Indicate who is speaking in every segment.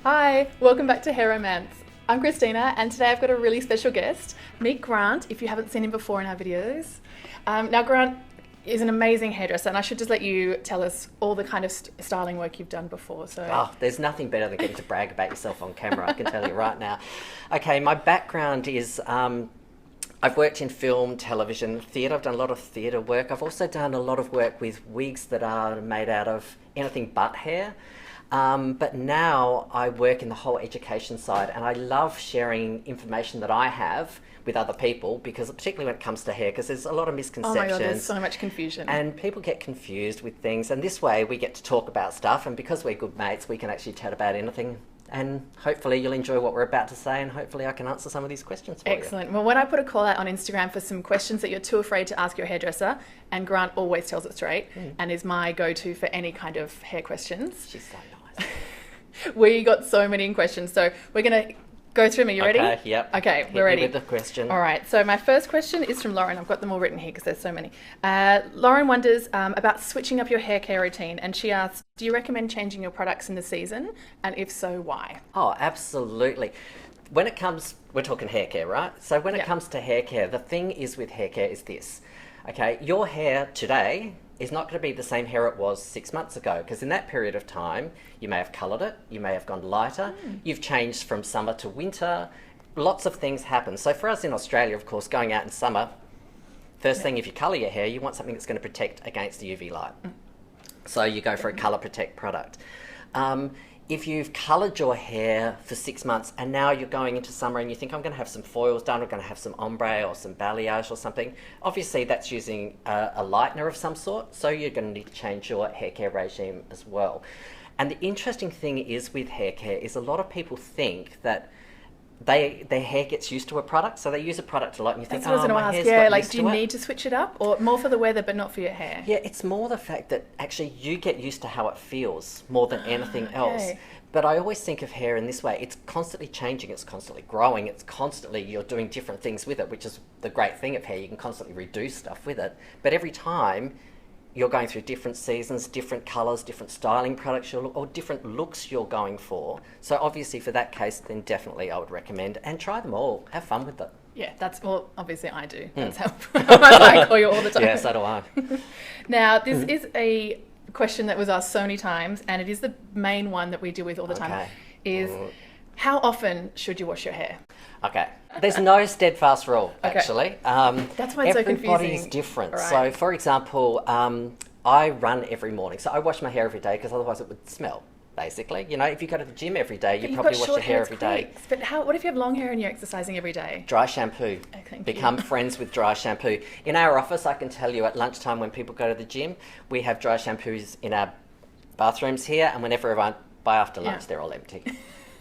Speaker 1: Hi, welcome back to Hair Romance. I'm Christina, and today I've got a really special guest. Meet Grant, if you haven't seen him before in our videos. Now Grant is an amazing hairdresser, and I should just let you tell us all the kind of styling work you've done before.
Speaker 2: There's nothing better than getting to brag about yourself on camera, I can tell you right now. Okay, my background is I've worked in film, television, theatre. I've done a lot of theatre work. I've also done a lot of work with wigs that are made out of anything but hair. But now I work in the whole education side, and I love sharing information that I have with other people, because particularly when it comes to hair, because there's a lot of misconceptions.
Speaker 1: Oh my God, there's so much confusion.
Speaker 2: And people get confused with things, and this way we get to talk about stuff, and because we're good mates, we can actually chat about anything. And hopefully you'll enjoy what we're about to say, and hopefully I can answer some of these questions for you.
Speaker 1: Excellent. Well, when I put a call out on Instagram for some questions that you're too afraid to ask your hairdresser, and Grant always tells it straight and is my go-to for any kind of hair questions.
Speaker 2: She's so nice.
Speaker 1: We got so many questions, so we're going to go through them. Are you ready?
Speaker 2: Okay, yep.
Speaker 1: Okay,
Speaker 2: Hit
Speaker 1: we're ready.
Speaker 2: me with the question.
Speaker 1: All right, so my first question is from Lauren. I've got them all written here because there's so many. Lauren wonders about switching up your hair care routine, and she asks, do you recommend changing your products in the season? And if so, why?
Speaker 2: Oh, absolutely. When it comes, we're talking hair care, right? So when it comes to hair care, the thing is with hair care is this. Okay, your hair today is not going to be the same hair it was 6 months ago, because in that period of time you may have coloured it, you may have gone lighter, you've changed from summer to winter, lots of things happen. So for us in Australia, of course, going out in summer, first thing, if you colour your hair, you want something that's going to protect against the UV light. So you go for a Colour Protect product. If you've coloured your hair for 6 months and now you're going into summer and you think, I'm going to have some foils done, I'm going to have some ombre or some balayage or something, obviously that's using a lightener of some sort, so you're going to need to change your hair care regime as well. And the interesting thing is with hair care is a lot of people think that their hair gets used to a product, so they use a product a lot and you think,
Speaker 1: That's what I was going to ask. Yeah, like, do you need to switch it up, or more for the weather but not for your hair?
Speaker 2: Yeah, it's more the fact that actually you get used to how it feels more than anything else. But I always think of hair in this way. It's constantly changing, it's constantly growing, it's constantly, you're doing different things with it, which is the great thing of hair. You can constantly redo stuff with it. But every time you're going through different seasons, different colours, different styling products, or different looks you're going for. So obviously for that case, then definitely I would recommend, and try them all. Have fun with it.
Speaker 1: Yeah, well, obviously I do. That's how I call you all the time.
Speaker 2: Yeah, so do I.
Speaker 1: Now, this is a question that was asked so many times, and it is the main one that we deal with all the time, is how often should you wash your hair?
Speaker 2: Okay. There's no steadfast rule, actually.
Speaker 1: That's why it's so confusing.
Speaker 2: Everybody's different.
Speaker 1: Right.
Speaker 2: So, for example, I run every morning. So I wash my hair every day because otherwise it would smell, basically. You know, if you go to the gym every day, you probably wash your hair every day.
Speaker 1: But what if you have long hair and you're exercising every day?
Speaker 2: Dry shampoo. Become friends with dry shampoo. In our office, I can tell you at lunchtime when people go to the gym, we have dry shampoos in our bathrooms here, and whenever everyone, by after lunch, they're all empty.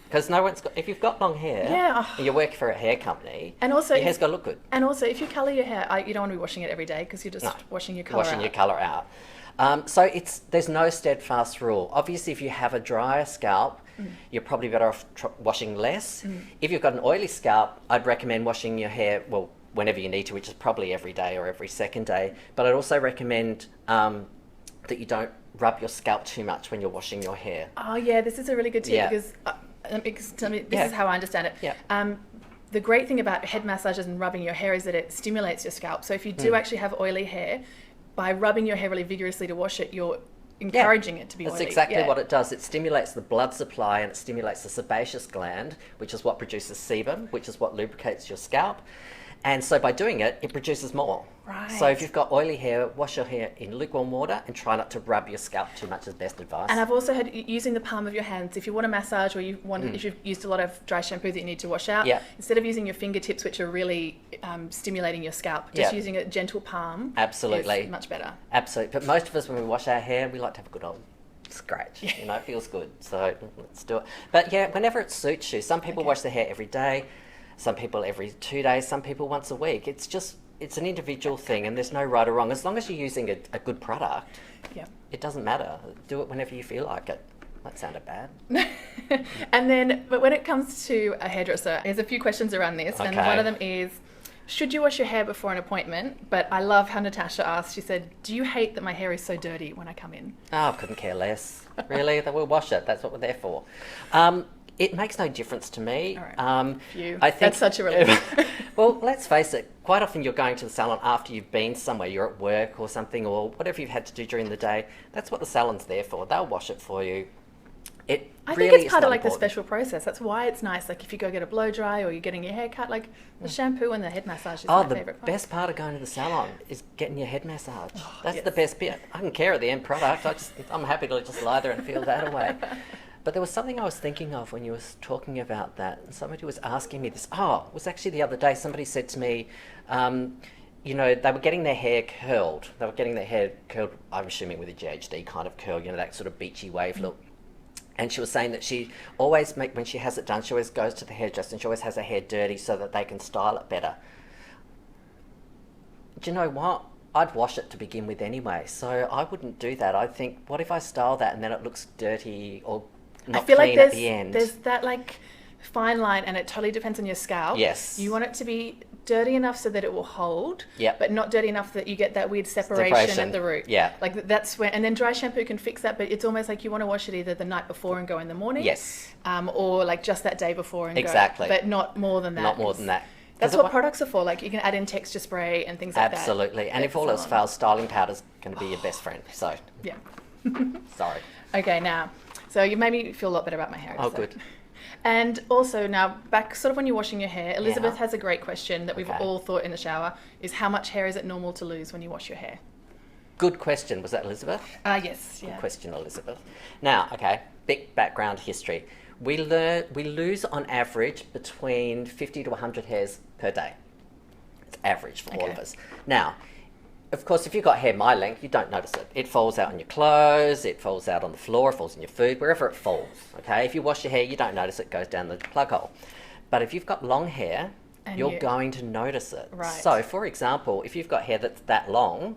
Speaker 2: Because no one's got, if you've got long hair and you work for a hair company, and also your hair's got to look good.
Speaker 1: And also, if you colour your hair, you don't want to be washing it every day because you're just washing your colour out.
Speaker 2: Washing your colour out. So there's no steadfast rule. Obviously, if you have a drier scalp, you're probably better off washing less. If you've got an oily scalp, I'd recommend washing your hair, well, whenever you need to, which is probably every day or every second day. But I'd also recommend that you don't rub your scalp too much when you're washing your hair.
Speaker 1: Oh, yeah, this is a really good tip because... this is how I understand it. The great thing about head massages and rubbing your hair is that it stimulates your scalp. So if you do actually have oily hair, by rubbing your hair really vigorously to wash it, you're encouraging it to be oily.
Speaker 2: That's exactly what it does. It stimulates the blood supply and it stimulates the sebaceous gland, which is what produces sebum, which is what lubricates your scalp. And so by doing it, it produces more.
Speaker 1: Right.
Speaker 2: So if you've got oily hair, wash your hair in lukewarm water and try not to rub your scalp too much is best advice.
Speaker 1: And I've also heard using the palm of your hands. If you want a massage or if you've used a lot of dry shampoo that you need to wash out, instead of using your fingertips, which are really stimulating your scalp, just using a gentle palm is much better.
Speaker 2: Absolutely. But most of us, when we wash our hair, we like to have a good old scratch. You know, it feels good. So let's do it. But yeah, whenever it suits you. Some people wash their hair every day. Some people every 2 days, some people once a week. It's an individual thing, and there's no right or wrong. As long as you're using a good product, it doesn't matter. Do it whenever you feel like it. That sounded bad.
Speaker 1: And then, but when it comes to a hairdresser, there's a few questions around this, and one of them is, should you wash your hair before an appointment? But I love how Natasha asked, she said, do you hate that my hair is so dirty when I come in?
Speaker 2: Oh, I couldn't care less. Really? We'll wash it. That's what we're there for. It makes no difference to me.
Speaker 1: All right.
Speaker 2: I think
Speaker 1: that's such a relief.
Speaker 2: Well, let's face it, quite often you're going to the salon after you've been somewhere, you're at work or something, or whatever you've had to do during the day. That's what the salon's there for. They'll wash it for you.
Speaker 1: I think it's part of like the special process. That's why it's nice. Like if you go get a blow dry or you're getting your hair cut, like the shampoo and the head massage is my favourite part.
Speaker 2: The best part of going to the salon is getting your head massage. That's the best bit. I don't care at the end product. I'm happy to just lie there and feel that away. But there was something I was thinking of when you were talking about that. And somebody was asking me this. Oh, it was actually the other day. Somebody said to me, you know, they were getting their hair curled. They were getting their hair curled, I'm assuming with a GHD kind of curl, you know, that sort of beachy wave look. And she was saying that she always when she has it done, she always goes to the hairdresser and she always has her hair dirty so that they can style it better. Do you know what? I'd wash it to begin with anyway, so I wouldn't do that. I think, what if I style that and then it looks dirty or not clean at the end?
Speaker 1: There's that like fine line, and it totally depends on your scalp.
Speaker 2: Yes.
Speaker 1: You want it to be dirty enough so that it will hold, but not dirty enough that you get that weird separation at the root.
Speaker 2: Yeah.
Speaker 1: Like that's when, and then dry shampoo can fix that, but it's almost like you want to wash it either the night before and go in the morning.
Speaker 2: Yes.
Speaker 1: Or like just that day before and
Speaker 2: exactly.
Speaker 1: go. But not more than that.
Speaker 2: Not more than that.
Speaker 1: That's what products are for. Like you can add in texture spray and things like that.
Speaker 2: Absolutely. And if all else fails, styling powder's going to be your best friend. So.
Speaker 1: Yeah.
Speaker 2: Sorry.
Speaker 1: Okay, now, so you made me feel a lot better about my hair.
Speaker 2: Oh, good.
Speaker 1: And also now, back sort of when you're washing your hair, Elizabeth has a great question that we've all thought in the shower, is how much hair is it normal to lose when you wash your hair?
Speaker 2: Good question. Was that Elizabeth?
Speaker 1: Yes.
Speaker 2: Good question, Elizabeth. Now, okay, big background history. We lose on average between 50 to 100 hairs per day. It's average for all of us. Now, of course, if you've got hair my length, you don't notice it. It falls out on your clothes, it falls out on the floor, it falls in your food, wherever it falls, okay? If you wash your hair, you don't notice it goes down the plug hole. But if you've got long hair, you're going to notice it.
Speaker 1: Right.
Speaker 2: So, for example, if you've got hair that's that long,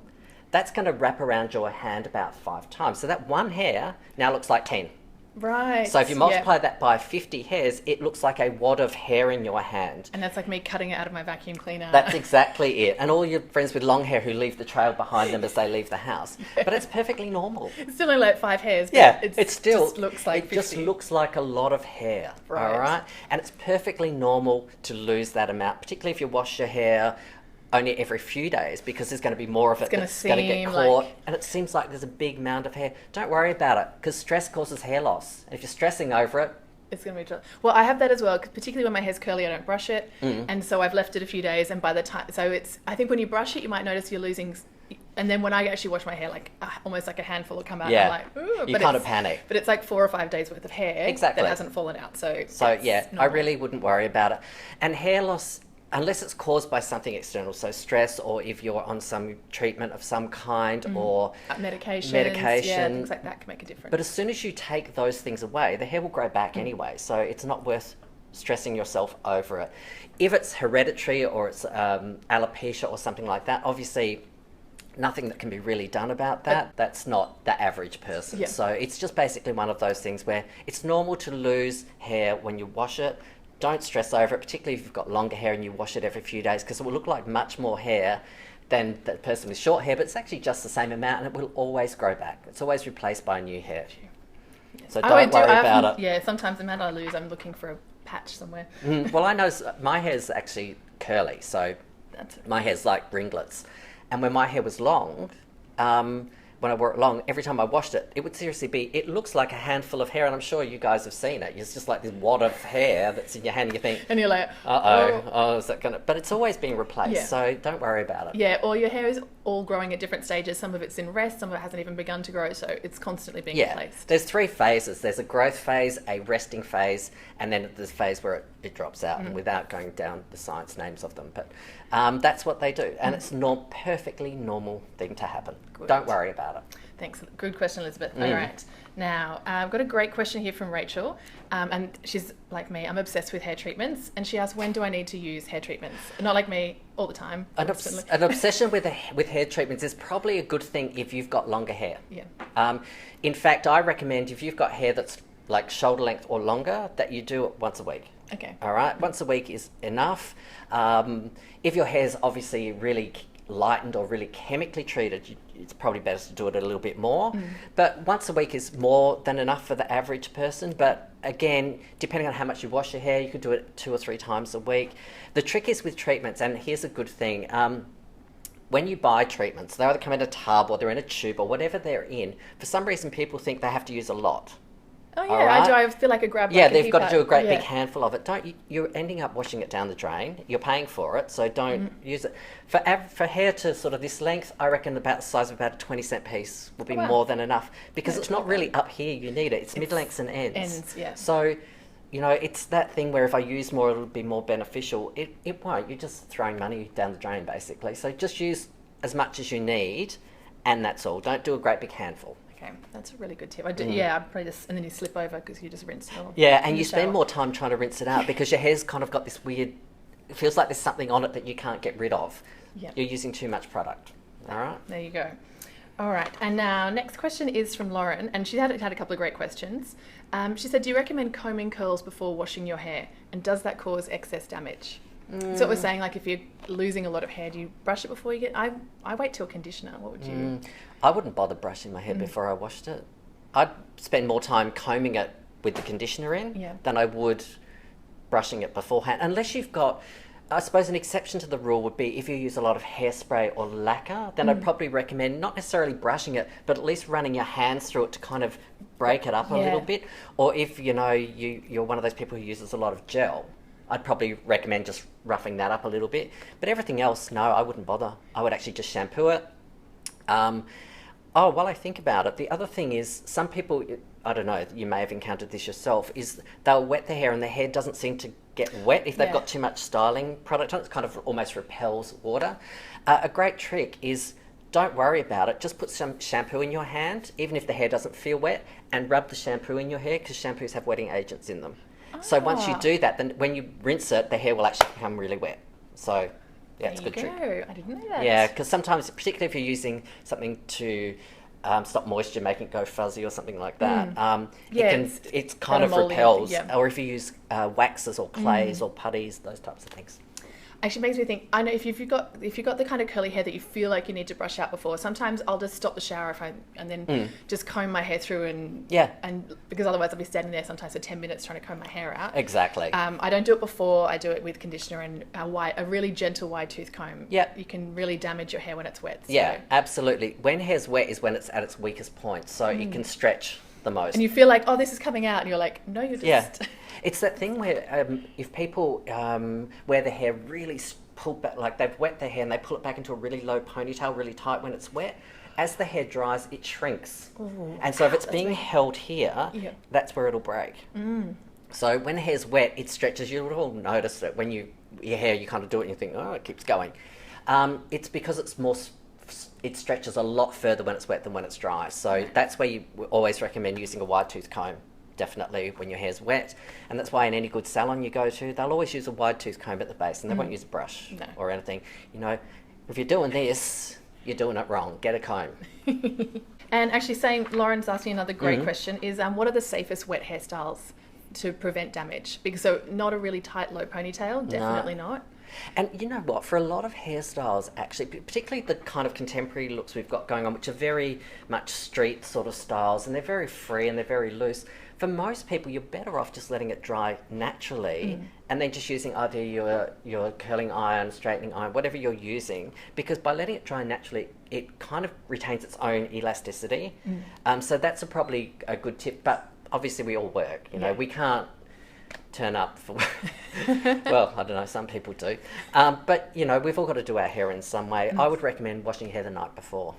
Speaker 2: that's going to wrap around your hand about 5 times. So that one hair now looks like 10.
Speaker 1: Right.
Speaker 2: So if you multiply that by 50 hairs, it looks like a wad of hair in your hand.
Speaker 1: And that's like me cutting it out of my vacuum cleaner.
Speaker 2: That's exactly it. And all your friends with long hair who leave the trail behind them as they leave the house. But it's perfectly normal.
Speaker 1: It's still only like 5 hairs.
Speaker 2: Yeah, it still
Speaker 1: just looks like 50.
Speaker 2: Just looks like a lot of hair.
Speaker 1: Right.
Speaker 2: All right. And it's perfectly normal to lose that amount, particularly if you wash your hair only every few days, because there's going to be more of it that's going to get caught, and it seems like there's a big mound of hair. Don't worry about it, because stress causes hair loss. And if you're stressing over it,
Speaker 1: it's going to be... Well, I have that as well, 'cause particularly when my hair's curly, I don't brush it, and so I've left it a few days, and by the time... So it's... I think when you brush it, you might notice you're losing... And then when I actually wash my hair, like almost like a handful will come out, and I'm like, ooh,
Speaker 2: you kind of panic.
Speaker 1: But it's like 4 or 5 days worth of hair that hasn't fallen out. So
Speaker 2: yeah, normal. I really wouldn't worry about it. And hair loss... Unless it's caused by something external, so stress, or if you're on some treatment of some kind, or
Speaker 1: medications, things like that can make a difference.
Speaker 2: But as soon as you take those things away, the hair will grow back anyway, so it's not worth stressing yourself over it. If it's hereditary or it's alopecia or something like that, obviously nothing that can be really done about that. That's not the average person. So it's just basically one of those things where it's normal to lose hair when you wash it. Don't stress over it, particularly if you've got longer hair and you wash it every few days, because it will look like much more hair than the person with short hair, but it's actually just the same amount, and it will always grow back. It's always replaced by new hair. So don't worry about it.
Speaker 1: Yeah, sometimes the amount I lose, I'm looking for a patch somewhere.
Speaker 2: Well, I know my hair's actually curly, so my hair's like ringlets. And when my hair was long, when I wore it long, every time I washed it, it would seriously be, it looks like a handful of hair, and I'm sure you guys have seen it. It's just like this wad of hair that's in your hand, and you think,
Speaker 1: and you're like,
Speaker 2: is that gonna... But it's always being replaced, so don't worry about it.
Speaker 1: Yeah, or your hair is all growing at different stages. Some of it's in rest, some of it hasn't even begun to grow, so it's constantly being replaced.
Speaker 2: There's 3 phases. There's a growth phase, a resting phase, and then there's a phase where it drops out, and without going down the science names of them. But that's what they do, and it's perfectly normal thing to happen. Good. Don't worry about it.
Speaker 1: Thanks. Good question, Elizabeth. All right. Now, I've got a great question here from Rachel, and she's like me. I'm obsessed with hair treatments, and she asked, when do I need to use hair treatments? Not like me, all the time.
Speaker 2: An obsession with hair treatments is probably a good thing if you've got longer hair.
Speaker 1: Yeah.
Speaker 2: In fact, I recommend if you've got hair that's like shoulder length or longer, that you do it once a week.
Speaker 1: Okay.
Speaker 2: All right? Once a week is enough. If your hair's obviously really lightened or really chemically treated, it's probably better to do it a little bit more. But once a week is more than enough for the average person. But again, depending on how much you wash your hair, you could do it 2 or 3 times a week. The trick is with treatments, and here's a good thing. When you buy treatments, they either come in a tub or they're in a tube or whatever they're in. For some reason, people think they have to use a lot.
Speaker 1: Oh yeah, right? I do. I feel like a grab.
Speaker 2: Yeah, they've got to do a great big handful of it. You're ending up washing it down the drain. You're paying for it, so don't use it. For hair to sort of this length, I reckon about the size of about a 20-cent piece will be more than enough, because it's not really up here you need it. It's mid-lengths and ends.
Speaker 1: Ends, yeah.
Speaker 2: So, it's that thing where if I use more, it'll be more beneficial. It won't. You're just throwing money down the drain, basically. So just use as much as you need, and that's all. Don't do a great big handful.
Speaker 1: Okay, that's a really good tip. I do, yeah, probably just, and then you slip over because you just rinse it off.
Speaker 2: Yeah, and you spend more time trying to rinse it out because your hair's kind of got this weird, it feels like there's something on it that you can't get rid of. Yep. You're using too much product. All right?
Speaker 1: There you go. All right, and now next question is from Lauren, and she had a couple of great questions. She said, do you recommend combing curls before washing your hair? And does that cause excess damage? So it was saying, like, if you're losing a lot of hair, do you brush it before you get... I wait till conditioner. What would you...
Speaker 2: I wouldn't bother brushing my hair before I washed it. I'd spend more time combing it with the conditioner in than I would brushing it beforehand. Unless you've got... I suppose an exception to the rule would be if you use a lot of hairspray or lacquer, then I'd probably recommend not necessarily brushing it, but at least running your hands through it to kind of break it up a little bit. Or if, you're one of those people who uses a lot of gel, I'd probably recommend just roughing that up a little bit. But everything else, no, I wouldn't bother. I would actually just shampoo it. While I think about it, the other thing is some people, I don't know, you may have encountered this yourself, is they'll wet their hair and their hair doesn't seem to get wet if they've got too much styling product on it. It kind of almost repels water. A great trick is don't worry about it. Just put some shampoo in your hand, even if the hair doesn't feel wet, and rub the shampoo in your hair because shampoos have wetting agents in them. So once you do that, then when you rinse it, the hair will actually become really wet. So yeah, it's a good trick.
Speaker 1: I didn't know that.
Speaker 2: Yeah, because sometimes, particularly if you're using something to stop moisture, making it go fuzzy or something like that, it kind of repels. Or if you use waxes or clays or putties, those types of things.
Speaker 1: Actually makes me think, I know if you've got the kind of curly hair that you feel like you need to brush out before, sometimes I'll just stop the shower and then just comb my hair through and because otherwise I'll be standing there sometimes for 10 minutes trying to comb my hair out.
Speaker 2: Exactly.
Speaker 1: I don't do it before, I do it with conditioner and a really gentle wide tooth comb. Yeah. You can really damage your hair when it's wet. So.
Speaker 2: Yeah, absolutely. When hair's wet is when it's at its weakest point, so it can stretch the most.
Speaker 1: And you feel like, oh, this is coming out, and you're like, no, you're just...
Speaker 2: Yeah. It's that thing where if people wear their hair really pulled back, like they've wet their hair and they pull it back into a really low ponytail, really tight when it's wet, as the hair dries, it shrinks. Ooh, and so if it's being held here, that's where it'll break. So when hair's wet, it stretches. You'll all notice that when your hair, you kind of do it and you think, oh, it keeps going. It's because it stretches a lot further when it's wet than when it's dry. So that's where you always recommend using a wide tooth comb. Definitely when your hair's wet, and that's why in any good salon you go to, they'll always use a wide tooth comb at the base, and they won't use a brush or anything. If you're doing this, you're doing it wrong. Get a comb.
Speaker 1: And actually, Lauren's asking another great question is, what are the safest wet hairstyles to prevent damage? Because not a really tight low ponytail, definitely not.
Speaker 2: And you know what, for a lot of hairstyles, actually, particularly the kind of contemporary looks we've got going on, which are very much street sort of styles, and they're very free and they're very loose, for most people, you're better off just letting it dry naturally and then just using either your curling iron, straightening iron, whatever you're using, because by letting it dry naturally, it kind of retains its own elasticity. So that's probably a good tip, but obviously we all work, we can't turn up for well, I don't know, some people do, but we've all got to do our hair in some way. I would recommend washing your hair the night before.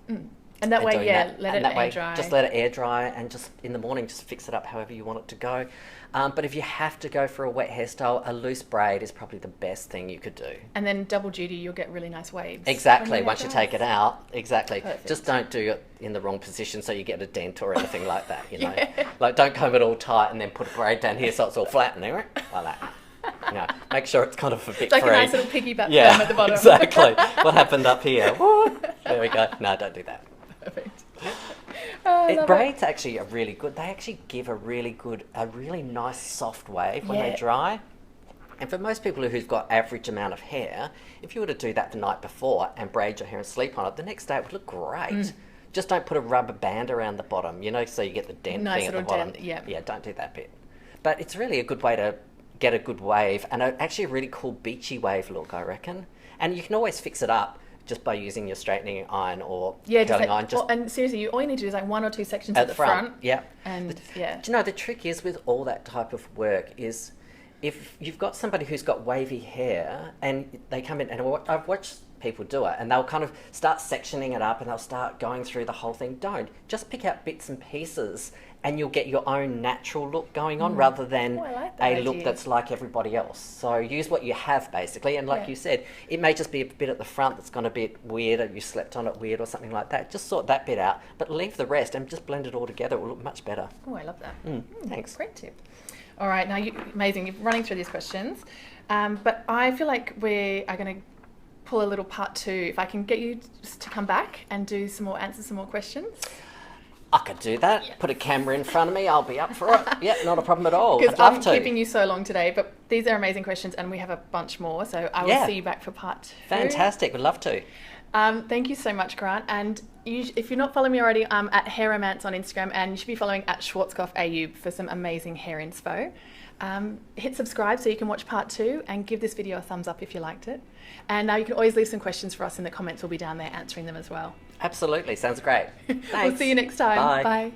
Speaker 1: And that way, let it air dry.
Speaker 2: Just let it air dry, and just in the morning, just fix it up however you want it to go. But if you have to go for a wet hairstyle, a loose braid is probably the best thing you could do.
Speaker 1: And then double duty, you'll get really nice waves.
Speaker 2: Exactly, once you take it out. Exactly. Perfect. Just don't do it in the wrong position so you get a dent or anything like that, Like, don't comb it all tight and then put a braid down here so it's all flat and like that. Make sure it's kind of a bit
Speaker 1: like
Speaker 2: free.
Speaker 1: A nice little piggyback at the bottom.
Speaker 2: Exactly. What happened up here? Woo! There we go. No, don't do that.
Speaker 1: Perfect.
Speaker 2: Braids actually are really good. They actually give a really nice soft wave when they dry. And for most people who've got average amount of hair, if you were to do that the night before and braid your hair and sleep on it, the next day it would look great. Just don't put a rubber band around the bottom, you know, so you get the dent
Speaker 1: Nice
Speaker 2: thing at the
Speaker 1: little
Speaker 2: bottom.
Speaker 1: dent, yeah.
Speaker 2: Yeah, don't do that bit. But it's really a good way to get a good wave, and actually a really cool beachy wave look, I reckon. And you can always fix it up just by using your straightening iron or curling iron.
Speaker 1: And seriously, all you need to do is like 1 or 2 sections at the front.
Speaker 2: Yeah.
Speaker 1: And
Speaker 2: Do you know, the trick is with all that type of work is if you've got somebody who's got wavy hair and they come in, and I've watched people do it, and they'll kind of start sectioning it up and they'll start going through the whole thing. Don't. Just pick out bits and pieces and you'll get your own natural look going on rather than look that's like everybody else. So use what you have basically, and like you said, it may just be a bit at the front that's gone a bit weird, or you slept on it weird or something like that. Just sort that bit out, but leave the rest and just blend it all together. It will look much better.
Speaker 1: Oh, I love that.
Speaker 2: Thanks.
Speaker 1: Great tip. All right, now amazing. You're running through these questions, but I feel like we are going to pull a little part 2. If I can get you to come back and answer some more questions.
Speaker 2: I could do that. Yeah. Put a camera in front of me. I'll be up for it. Yeah, not a problem at all.
Speaker 1: Because I'm keeping you so long today, but these are amazing questions and we have a bunch more. So I will see you back for part 2.
Speaker 2: Fantastic. Would love to.
Speaker 1: Thank you so much, Grant. And if you're not following me already, I'm at Hairomance on Instagram, and you should be following at Schwarzkopf for some amazing hair inspo. Hit subscribe so you can watch part 2 and give this video a thumbs up if you liked it. And now you can always leave some questions for us in the comments. We'll be down there answering them as well.
Speaker 2: Absolutely. Sounds great. Thanks.
Speaker 1: We'll see you next time.
Speaker 2: Bye.
Speaker 1: Bye.